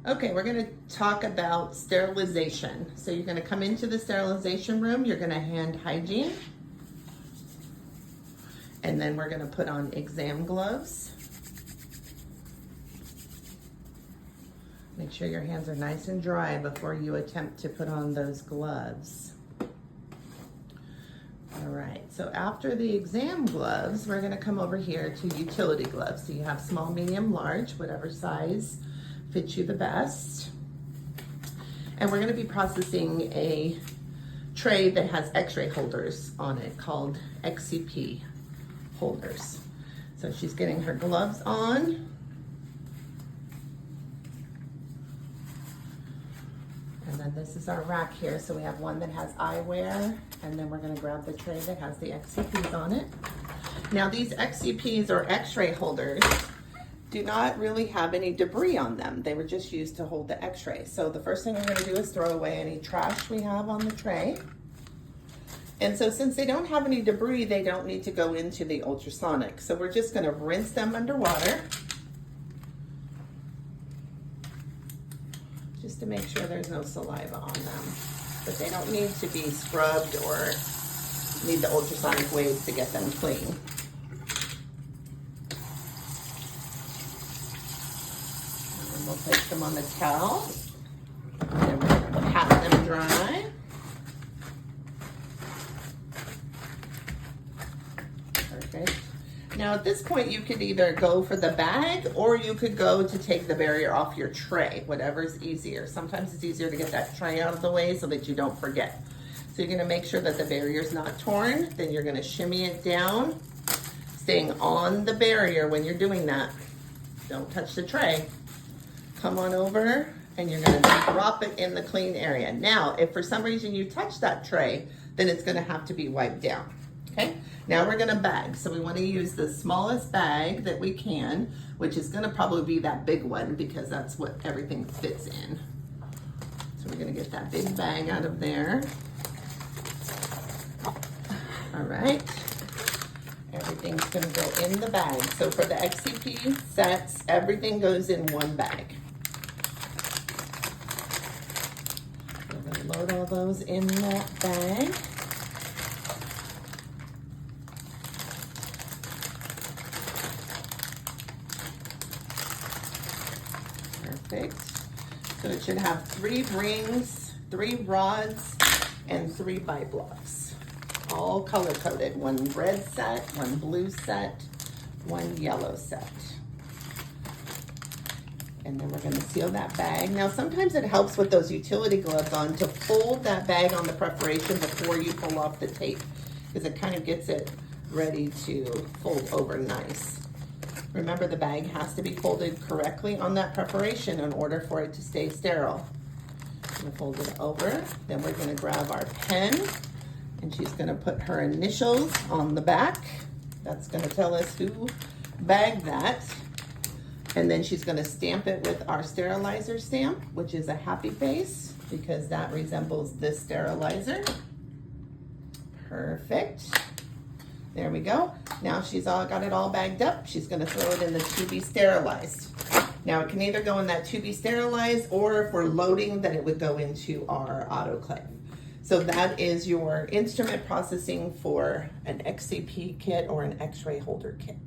Okay, we're going to talk about sterilization. So you're going to come into the sterilization room, you're going to hand hygiene, and then we're going to put on exam gloves. Make sure your hands are nice and dry before you attempt to put on those gloves. All right, so after the exam gloves, we're going to come over here to utility gloves. So you have small, medium, large, whatever size fits you the best. And we're going to be processing a tray that has x-ray holders on it called XCP holders. So she's getting her gloves on. And then this is our rack here. So we have one that has eyewear, and then we're going to grab the tray that has the XCPs on it. Now these XCPs or x-ray holders do not really have any debris on them. They were just used to hold the x-ray. So the first thing we're going to do is throw away any trash we have on the tray. And so since they don't have any debris, they don't need to go into the ultrasonic. So we're just going to rinse them underwater, just to make sure there's no saliva on them. But they don't need to be scrubbed or need the ultrasonic waves to get them clean. And we'll place them on the towel, and we're going to pat them dry. Perfect. Now at this point you could either go for the bag or you could go to take the barrier off your tray, whatever's easier. Sometimes it's easier to get that tray out of the way so that you don't forget. So you're going to make sure that the barrier's not torn, then you're going to shimmy it down, staying on the barrier when you're doing that. Don't touch the tray. Come on over and you're going to drop it in the clean area. Now, if for some reason you touch that tray, then it's going to have to be wiped down. Okay, now we're going to bag. So we want to use the smallest bag that we can, which is going to probably be that big one because that's what everything fits in. So we're going to get that big bag out of there. All right, everything's going to go in the bag. So for the XCP sets, everything goes in one bag. We're going to load all those in that bag. Perfect. So it should have 3 rings, 3 rods, and 3 bite blocks. All color coded. 1 red set, 1 blue set, 1 yellow set. And then we're going to seal that bag. Now sometimes it helps with those utility gloves on to fold that bag on the preparation before you pull off the tape, because it kind of gets it ready to fold over nice. Remember, the bag has to be folded correctly on that preparation in order for it to stay sterile. I'm going to fold it over. Then we're going to grab our pen, and she's going to put her initials on the back. That's going to tell us who bagged that. And then she's going to stamp it with our sterilizer stamp, which is a happy face, because that resembles this sterilizer. Perfect. There we go. Now she's all got it all bagged up. She's going to throw it in the to be sterilized. Now it can either go in that to be sterilized, or if we're loading, then it would go into our autoclave. So that is your instrument processing for an XCP kit or an x-ray holder kit.